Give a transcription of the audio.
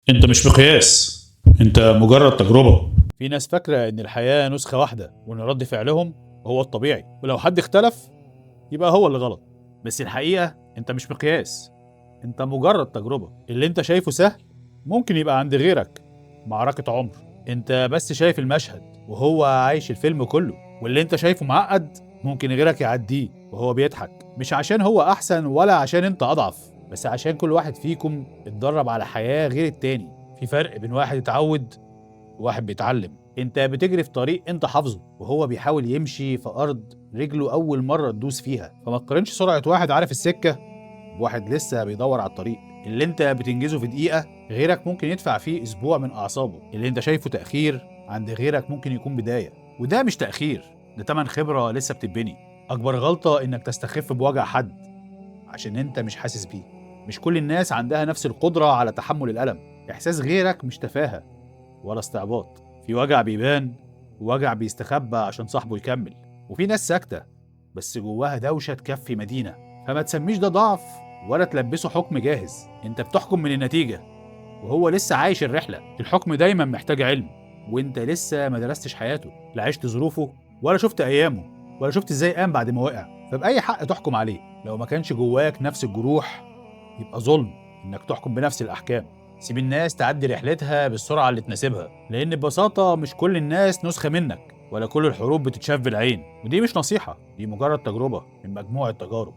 انت مش مقياس، انت مجرد تجربة. في ناس فاكرة إن الحياة نسخة واحدة وإن رد فعلهم هو الطبيعي، ولو حد اختلف يبقى هو اللي غلط. بس الحقيقة أنت مش مقياس، أنت مجرد تجربة. اللي أنت شايفه سهل ممكن يبقى عند غيرك معركة عمر. أنت بس شايف المشهد وهو عايش الفيلم كله، واللي أنت شايفه معقد ممكن غيرك يعديه وهو بيضحك، مش عشان هو أحسن ولا عشان أنت أضعف، بس عشان كل واحد فيكم اتدرب على حياة غير التاني. في فرق بين واحد اتعود وواحد بيتعلم. انت بتجري في طريق انت حافظه وهو بيحاول يمشي في ارض رجله اول مره تدوس فيها. فما تقارنش سرعه واحد عارف السكه بواحد لسه بيدور على الطريق. اللي انت بتنجزه في دقيقه غيرك ممكن يدفع فيه اسبوع من اعصابه. اللي انت شايفه تاخير عند غيرك ممكن يكون بدايه، وده مش تاخير، ده تمن خبره لسه بتتبني. اكبر غلطه انك تستخف بوجع حد عشان انت مش حاسس بيه. مش كل الناس عندها نفس القدره على تحمل الالم. احساس غيرك مش تفاهه ولا استعباط. في وجع بيبان ووجع بيستخبى عشان صاحبه يكمل، وفي ناس ساكتة بس جواها دوشة تكفي مدينة. فما تسميش ده ضعف ولا تلبسه حكم جاهز. انت بتحكم من النتيجة وهو لسه عايش الرحلة. الحكم دايما محتاج علم، وانت لسه ما درستش حياته، لا عشت ظروفه ولا شفت ايامه ولا شفت ازاي قام بعد ما وقع. فبأي حق تحكم عليه؟ لو ما كانش جواك نفس الجروح يبقى ظلم انك تحكم بنفس الاحكام. سيب الناس تعدي رحلتها بالسرعه اللي تناسبها، لان ببساطه مش كل الناس نسخه منك، ولا كل الحروب بتتشاف بالعين. ودي مش نصيحه، دي مجرد تجربه من مجموعه تجارب.